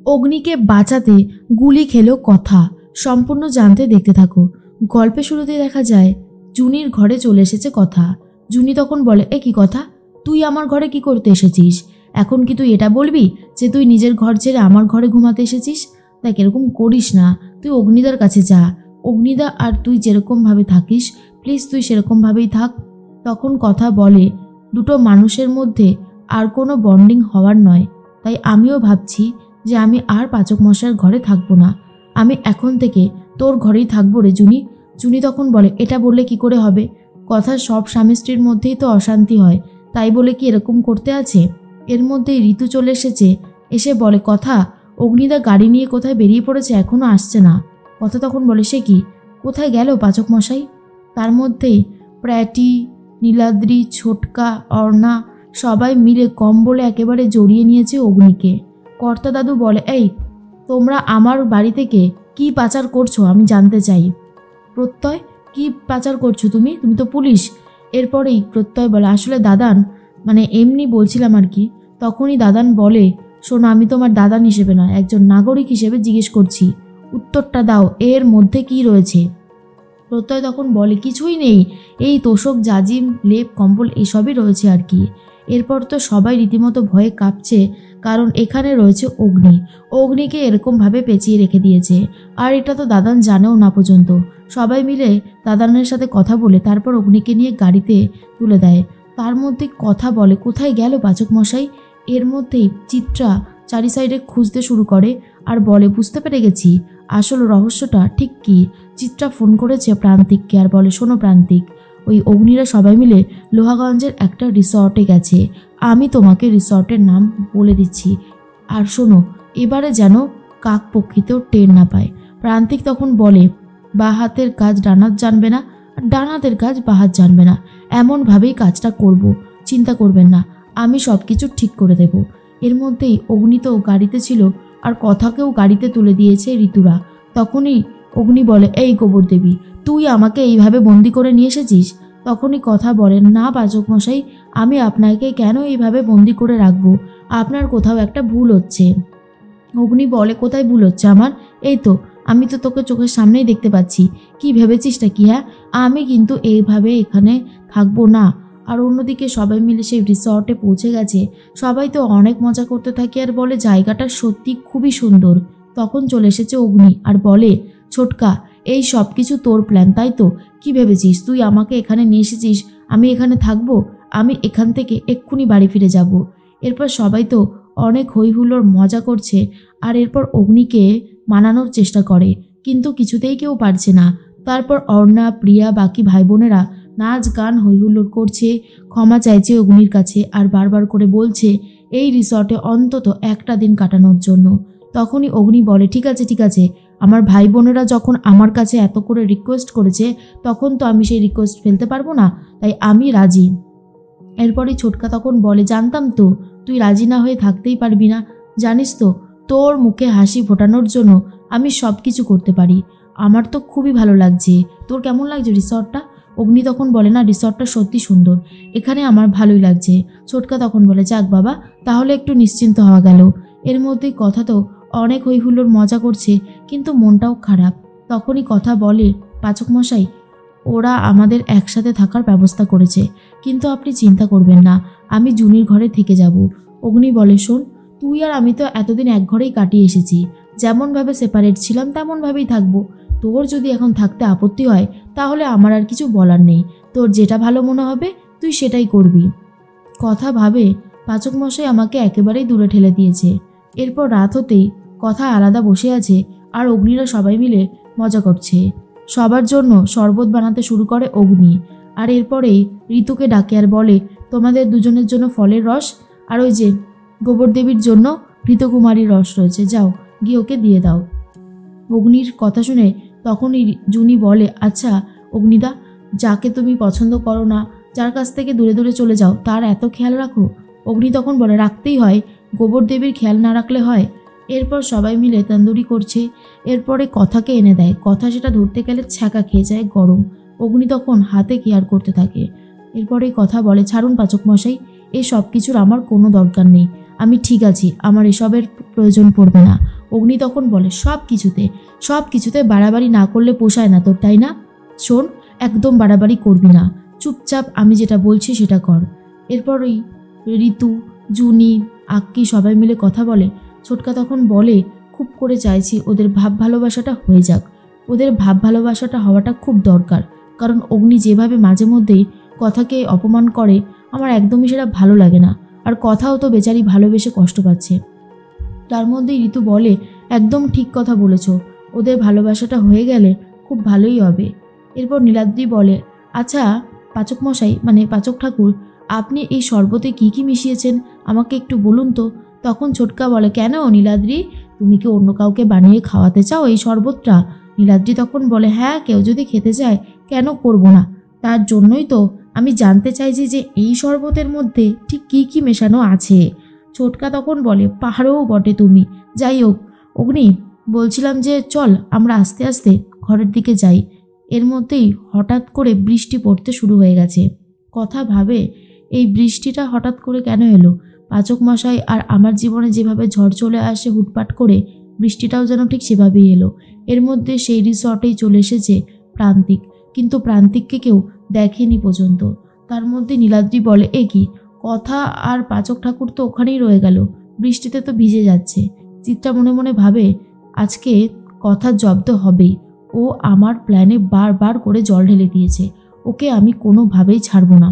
অগ্নিকে বাঁচাতে গুলি খেলো কথা। সম্পূর্ণ জানতে দেখতে থাকো। গল্পে শুরুতে দেখা যায় জুনির ঘরে চলে এসেছে কথা। জুনি তখন বলে, এ কি কথা, তুই আমার ঘরে কি করতে এসেছিস? এখন কি তুই এটা বলবি যে তুই নিজের ঘর ছেড়ে আমার ঘরে ঘুমাতে এসেছিস? দেখ, এরকম করিস না, তুই অগ্নিদার কাছে যা। অগ্নিদা আর তুই যেরকমভাবে থাকিস প্লিজ তুই সেরকমভাবেই থাক। তখন কথা বলে, দুটো মানুষের মধ্যে আর কোনো বন্ডিং হওয়ার নয়, তাই আমিও ভাবছি যে আমি আর পাচক মশাইয়ের ঘরে থাকবো না, আমি এখন থেকে তোর ঘরেই থাকবো রে জুনি। জুনি তখন বলে, এটা বললে কি করে হবে? কথা সব স্বামী স্ত্রীর মধ্যেই তো অশান্তি হয়, তাই বলে কি এরকম করতে আছে? এর মধ্যেই ঋতু চলে এসেছে, এসে বলে, কথা অগ্নিদা গাড়ি নিয়ে কোথায় বেরিয়ে পড়েছে, এখনো আসছে না। কথা তখন বলে, সে কি, কোথায় গেল পাচক মশাই? তার মধ্যেই প্র্যাটি, নীলাদ্রি, ছোটকা, অর্ণা সবাই মিলে কম্বলে একেবারে জড়িয়ে নিয়েছে অগ্নিকে। কর্তা দাদু বলে, এই তোমরা আমার বাড়ি থেকে কি পাচার করছো আমি জানতে চাই। প্রত্যয়, কি পাচার করছো তুমি? তুমি তো পুলিশ। এরপরেই প্রত্যয় বলে, আসলে দাদান, মানে এমনি বলছিলাম আর কি। তখনই দাদান বলে, শোনো, আমি তোমার দাদান হিসেবে নয়, একজন নাগরিক হিসেবে জিজ্ঞেস করছি, উত্তরটা দাও, এর মধ্যে কি রয়েছে? প্রত্যয় তখন বলে, কিছুই নেই, এই তোষক, জাজিম, লেপ, কম্বল এসবই রয়েছে আর কি। এরপর তো সবাই রীতিমতো ভয়ে কাঁপছে, কারণ এখানে রয়েছে অগ্নি। অগ্নিকে এরকমভাবে পেঁচিয়ে রেখে দিয়েছে, আর এটা তো দাদান জানেও না পর্যন্ত। সবাই মিলে দাদানের সাথে কথা বলে তারপর অগ্নিকে নিয়ে গাড়িতে তুলে দেয়। তার মধ্যে কথা বলে, কোথায় গেল পাচক মশাই? এর মধ্যেই চিত্রা চারি সাইডে খুঁজতে শুরু করে আর বলে, বুঝতে পেরে গেছি আসল রহস্যটা ঠিক কি। চিত্রা ফোন করেছে প্রান্তিককে আর বলে, শোনো প্রান্তিক, ওই অগ্নিরা সবাই মিলে লোহাগঞ্জের একটা রিসর্টে গেছে, আমি তোমাকে রিসর্টের নাম বলে দিচ্ছি, আর শোনো এবারে যেন কাক পক্ষীতেও টের না পায়। প্রান্তিক তখন বলে, বা হাতের কাজ ডানাত জানবে না, আর ডানাতের কাজ বাহাত জানবে না, এমনভাবেই কাজটা করব, চিন্তা করবেন না, আমি সব কিছু ঠিক করে দেব। এর মধ্যেই অগ্নি তো গাড়িতে ছিল আর কথাকেও গাড়িতে তুলে দিয়েছে ঋতুরা। তখনই অগ্নি বলে, এই গোবর দেবী, তুই আমাকে এইভাবে বন্দি করে নিয়ে এসেছিস? তখনই কথা বলেন, না পাচক মশাই, আমি আপনাকে কেন এইভাবে বন্দি করে রাখবো? আপনার কোথাও একটা ভুল হচ্ছে। অগ্নি বলে, কোথায় ভুল হচ্ছে আমার? এই তো, আমি তো তোকে চোখের সামনেই দেখতে পাচ্ছি। কি ভেবেছিসটা কি? হ্যাঁ, আমি কিন্তু এইভাবে এখানে থাকবো না। আর অন্যদিকে সবাই মিলে সেই রিসর্টে পৌঁছে গেছে। সবাই তো অনেক মজা করতে থাকে আর বলে, জায়গাটা সত্যি খুবই সুন্দর। তখন চলে এসেছে অগ্নি আর বলে, ছোটকা, এই সব কিছু তোর প্ল্যান তাই তো? কি ভেবেছিস তুই আমাকে এখানে নিয়ে এসেছিস আমি এখানে থাকবো? আমি এখান থেকে এক্ষুনি বাড়ি ফিরে যাব। এরপর সবাই তো অনেক হইহুল্লোড় মজা করছে আর এরপর অগ্নিকে মানানোর চেষ্টা করে, কিন্তু কিছুতেই কেউ পারছে না। তারপর অর্ণা, প্রিয়া, বাকি ভাই বোনেরা নাচ গান হইহুল্লোড় করছে, ক্ষমা চাইছে অগ্নির কাছে আর বারবার করে বলছে এই রিসর্টে অন্তত একটা দিন কাটানোর জন্য। তখনই অগ্নি বলে, ঠিক আছে ঠিক আছে, আমার ভাই বোনেরা যখন আমার কাছে এত করে রিকোয়েস্ট করেছে তখন তো আমি সেই রিকোয়েস্ট ফেলতে পারবো না, তাই আমি রাজি। এরপরই ছোটকা তখন বলে, জানতাম তো তুই রাজি না হয়ে থাকতেই পারবি না, জানিস তো তোর মুখে হাসি ফোটানোর জন্য আমি সব কিছু করতে পারি। আমার তো খুবই ভালো লাগছে। তোর কেমন লাগছে রিসর্টটা? অগ্নি তখন বলে, না রিসর্টটা সত্যি সুন্দর, এখানে আমার ভালোই লাগছে। ছোটকা তখন বলে, যাক বাবা, তাহলে একটু নিশ্চিন্ত হওয়া গেল। এর মধ্যেই কথা তো অনেক হইহুল্লোড় মজা করছে, কিন্তু মনটাও খারাপ। তখনই কথা বলে, পাচক মশাই, ওরা আমাদের একসাথে থাকার ব্যবস্থা করেছে, কিন্তু আপনি চিন্তা করবেন না, আমি জুনির ঘরে থেকে যাব। অগ্নি বলে, শোন, তুই আর আমি তো এতদিন এক ঘরেই কাটিয়ে এসেছি, যেমনভাবে সেপারেট ছিলাম তেমনভাবেই থাকবো। তোর যদি এখন থাকতে আপত্তি হয় তাহলে আমার আর কিছু বলার নেই, তোর যেটা ভালো মনে হবে তুই সেটাই করবি। কথা ভাবে পাচক মশাই আমাকে একেবারেই দূরে ঠেলে দিয়েছে। এরপর রাত হতেই কথা আলাদা বসে আছে আর অগ্নিরা সবাই মিলে মজা করছে। সবার জন্য শরবত বানাতে শুরু করে অগ্নি। আর এরপরেই ঋতুকে ডাকে আর বলে, তোমাদের দুজনের জন্য ফলের রস, আর ওই যে গোবর দেবীর জন্য ঘৃতকুমারীর রস রয়েছে, যাও গিয়ে ওকে দিয়ে দাও। অগ্নির কথা শুনে তখনই জুনি বলে, আচ্ছা অগ্নিদা, যাকে তুমি পছন্দ করো না, যার কাছ থেকে দূরে দূরে চলে যাও, তার এত খেয়াল রাখো? অগ্নি তখন বলে, রাখতেই হয়, গোবর দেবীর খেয়াল না রাখলে হয়? এরপর সবাই মিলে তন্দুরি করছে। এরপরে কথাকে এনে দেয়, কথা সেটা ধরতে গেলে ছ্যাঁকা খেয়ে যায় গরম। অগ্নি তখন হাতে কেয়ার করতে থাকে। এরপরে কথা বলে, ছাড়ুন পাচক মশাই, এই সব কিছুর আমার কোনো দরকার নেই, আমি ঠিক আছি, আমার এসবের প্রয়োজন পড়বে না। অগ্নি তখন বলে সব কিছুতে বাড়াবাড়ি না করলে পোষায় না তোর, তাই না? শোন, একদম বাড়াবাড়ি করবি না, চুপচাপ আমি যেটা বলছি সেটা কর। এরপর ওই ঋতু, জুনি, আক্কি সবাই মিলে কথা বলে। ছোটকা তখন বলে, খুব করে চাইছি ওদের ভাব ভালোবাসাটা হয়ে যাক, ওদের ভাব ভালোবাসাটা হওয়াটা খুব দরকার, কারণ অগ্নি যেভাবে মাঝে মধ্যেই কথাকে অপমান করে আমার একদমই সেটা ভালো লাগে না, আর কথাও তো বেচারি ভালোবেসে কষ্ট পাচ্ছে। তার মধ্যেই ঋতু বলে, একদম ঠিক কথা বলেছ, ওদের ভালোবাসাটা হয়ে গেলে খুব ভালোই হবে। এরপর নীলাদ্রি বলে, আচ্ছা পাচক মশাই, মানে পাচক ঠাকুর, আপনি এই শরবতে কি কি মিশিয়েছেন আমাকে একটু বলুন তো। তখন ছোটকা বলে, কেন নীলাদ্রি, তুমি কি অন্য কাউকে বানিয়ে খাওয়াতে চাও এই শরবতটা? নীলাদ্রি তখন বলে, হ্যাঁ, কেউ যদি খেতে চায় কেন করব না, তার জন্যই তো আমি জানতে চাইছি যে এই শরবতের মধ্যে ঠিক কি কি মেশানো আছে। ছোটকা তখন বলে, পাহাড়েও বটে তুমি। যাই হোক অগ্নি, বলছিলাম যে চল আমরা আস্তে আস্তে ঘরের দিকে যাই। এর মধ্যেই হঠাৎ করে বৃষ্টি পড়তে শুরু হয়ে গেছে। কথা ভাবে, এই বৃষ্টিটা হঠাৎ করে কেন এলো? পাচক মশাই আর আমার জীবনে যেভাবে ঝড় চলে আসে হুটপাট করে, বৃষ্টিটাও যেন ঠিক সেভাবেই এলো। এর মধ্যে সেই রিসর্টেই চলে এসেছে প্রান্তিক, কিন্তু প্রান্তিককে কেউ দেখেনি পর্যন্ত। তার মধ্যে নীলাদ্রি বলে, এ কি কথা, আর পাচক ঠাকুর তো ওখানেই রয়ে গেল, বৃষ্টিতে তো ভিজে যাচ্ছে। চিত্রা মনে মনে ভাবে, আজকে কথা জব্দ হবেই, ও আমার প্ল্যানে বারবার করে জল ঢেলে দিয়েছে, ওকে আমি কোনোভাবেই ছাড়ব না।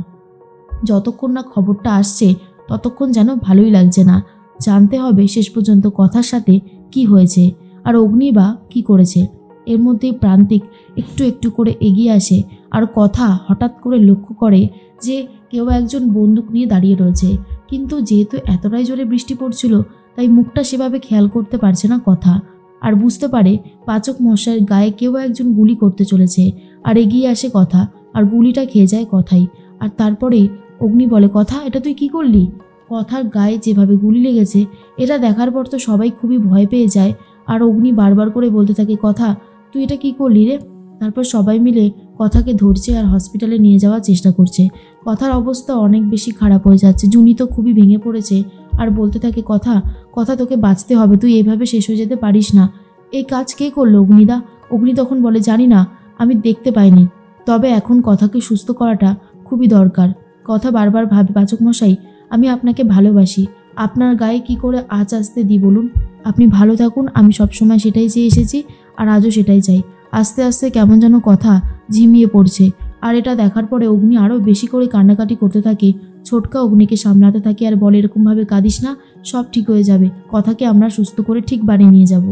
যতক্ষণ না খবরটা আসছে ততক্ষণ যেন ভালোই লাগছে না, জানতে হবে শেষ পর্যন্ত কথার সাথে কি হয়েছে, আর অগ্নি বা কী করেছে। এর মধ্যেই প্রান্তিক একটু একটু করে এগিয়ে আসে, আর কথা হঠাৎ করে লক্ষ্য করে যে কেউ একজন বন্দুক নিয়ে দাঁড়িয়ে রয়েছে, কিন্তু যেহেতু এতটাই জোরে বৃষ্টি পড়ছিল তাই মুখটা সেভাবে খেয়াল করতে পারছে না কথা, আর বুঝতে পারে পাচক মশাইয়ের গায়ে কেউ একজন গুলি করতে চলেছে। আর এগিয়ে আসে কথা, আর গুলিটা খেয়ে যায় কথাই। আর তারপরে অগ্নি বলে, কথা, এটা তুই কি করলি? কথার গায়ে যেভাবে গুলি লেগেছে এটা দেখার পর তো সবাই খুবই ভয় পেয়ে যায়, আর অগ্নি বারবার করে বলতে থাকে, কথা তুই এটা কি করলি রে? তারপর সবাই মিলে কথাকে ধরছে আর হসপিটালে নিয়ে যাওয়ার চেষ্টা করছে। কথার অবস্থা অনেক বেশি খারাপ হয়ে যাচ্ছে, জুনি তো খুবই ভেঙে পড়েছে আর বলতে থাকে, কথা কথা তোকে বাঁচতে হবে, তুই এভাবে শেষ হয়ে যেতে পারিস না। এই কাজ কে করলো অগ্নিদা? অগ্নি তখন বলে, জানি না, আমি দেখতে পাইনি, তবে এখন কথাকে সুস্থ করাটা খুবই দরকার। কথা বারবার ভাবে, পাচক মশাই, আমি আপনাকে ভালোবাসি, আপনার গায়ে কি করে আঁচ আসতে দিই বলুন? আপনি ভালো থাকুন, আমি সবসময় সেটাই চেয়ে এসেছি আর আজও সেটাই চাই। আস্তে আস্তে কেমন যেন কথা ঝিমিয়ে পড়ছে, আর এটা দেখার পরে অগ্নি আরও বেশি করে কান্নাকাটি করতে থাকে। ছোটকা অগ্নিকে সামলাতে থাকে আর বলে, এরকমভাবে কাঁদিস না, সব ঠিক হয়ে যাবে, কথাকে আমরা সুস্থ করে ঠিক বাড়ি নিয়ে যাব।